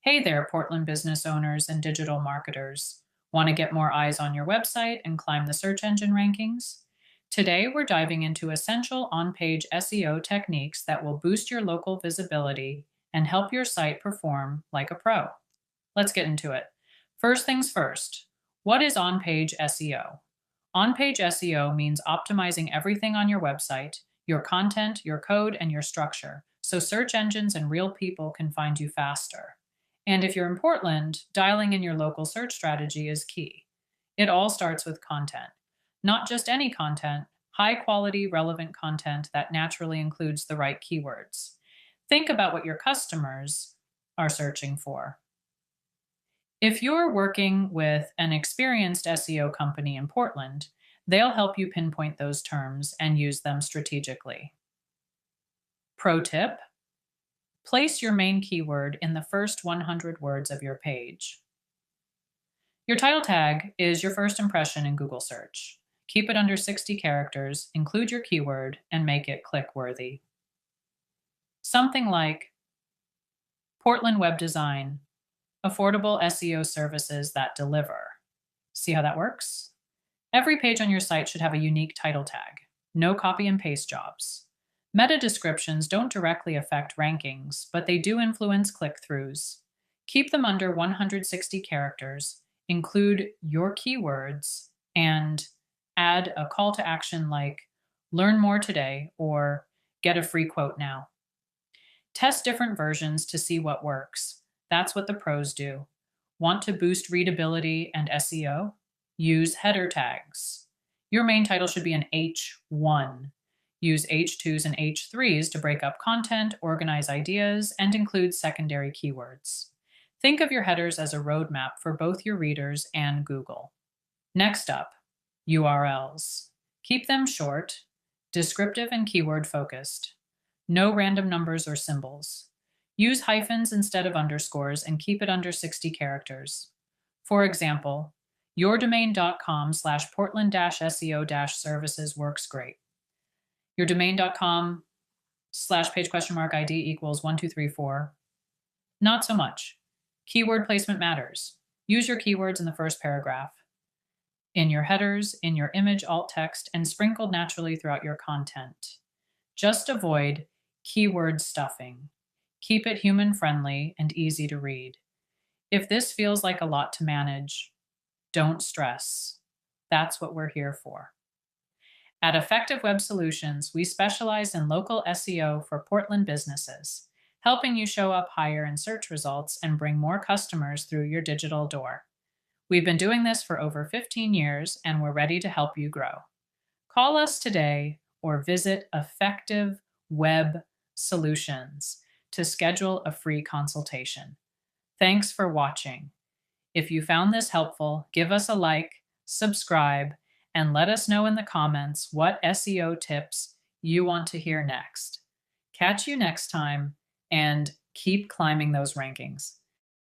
Hey there, Portland business owners and digital marketers. Want to get more eyes on your website and climb the search engine rankings? Today, we're diving into essential on page SEO techniques that will boost your local visibility and help your site perform like a pro. Let's get into it. First things first, what is on page SEO? On page SEO means optimizing everything on your website, your content, your code, and your structure, so search engines and real people can find you faster. And if you're in Portland, dialing in your local search strategy is key. It all starts with content. Not just any content, high quality, relevant content that naturally includes the right keywords. Think about what your customers are searching for. If you're working with an experienced SEO company in Portland, they'll help you pinpoint those terms and use them strategically. Pro tip: place your main keyword in the first 100 words of your page. Your title tag is your first impression in Google search. Keep it under 60 characters, include your keyword, and make it click-worthy. Something like Portland web design, affordable SEO services that deliver. See how that works? Every page on your site should have a unique title tag. No copy and paste jobs. Meta descriptions don't directly affect rankings, but they do influence click-throughs. Keep them under 160 characters, include your keywords, and add a call to action like learn more today or get a free quote now. Test different versions to see what works. That's what the pros do. Want to boost readability and SEO? Use header tags. Your main title should be an H1. Use H2s and H3s to break up content, organize ideas, and include secondary keywords. Think of your headers as a roadmap for both your readers and Google. Next up, URLs. Keep them short, descriptive, and keyword focused. No random numbers or symbols. Use hyphens instead of underscores and keep it under 60 characters. For example, yourdomain.com/portland-seo-services works great. Yourdomain.com/page?id equals 1234. Not so much. Keyword placement matters. Use your keywords in the first paragraph, in your headers, in your image alt text, and sprinkled naturally throughout your content. Just avoid keyword stuffing. Keep it human-friendly and easy to read. If this feels like a lot to manage, don't stress. That's what we're here for. At Effective Web Solutions, we specialize in local SEO for Portland businesses, helping you show up higher in search results and bring more customers through your digital door. We've been doing this for over 15 years, and we're ready to help you grow. Call us today or visit Effective Web Solutions to schedule a free consultation. Thanks for watching. If you found this helpful, give us a like, subscribe, and let us know in the comments what SEO tips you want to hear next. Catch you next time, and keep climbing those rankings.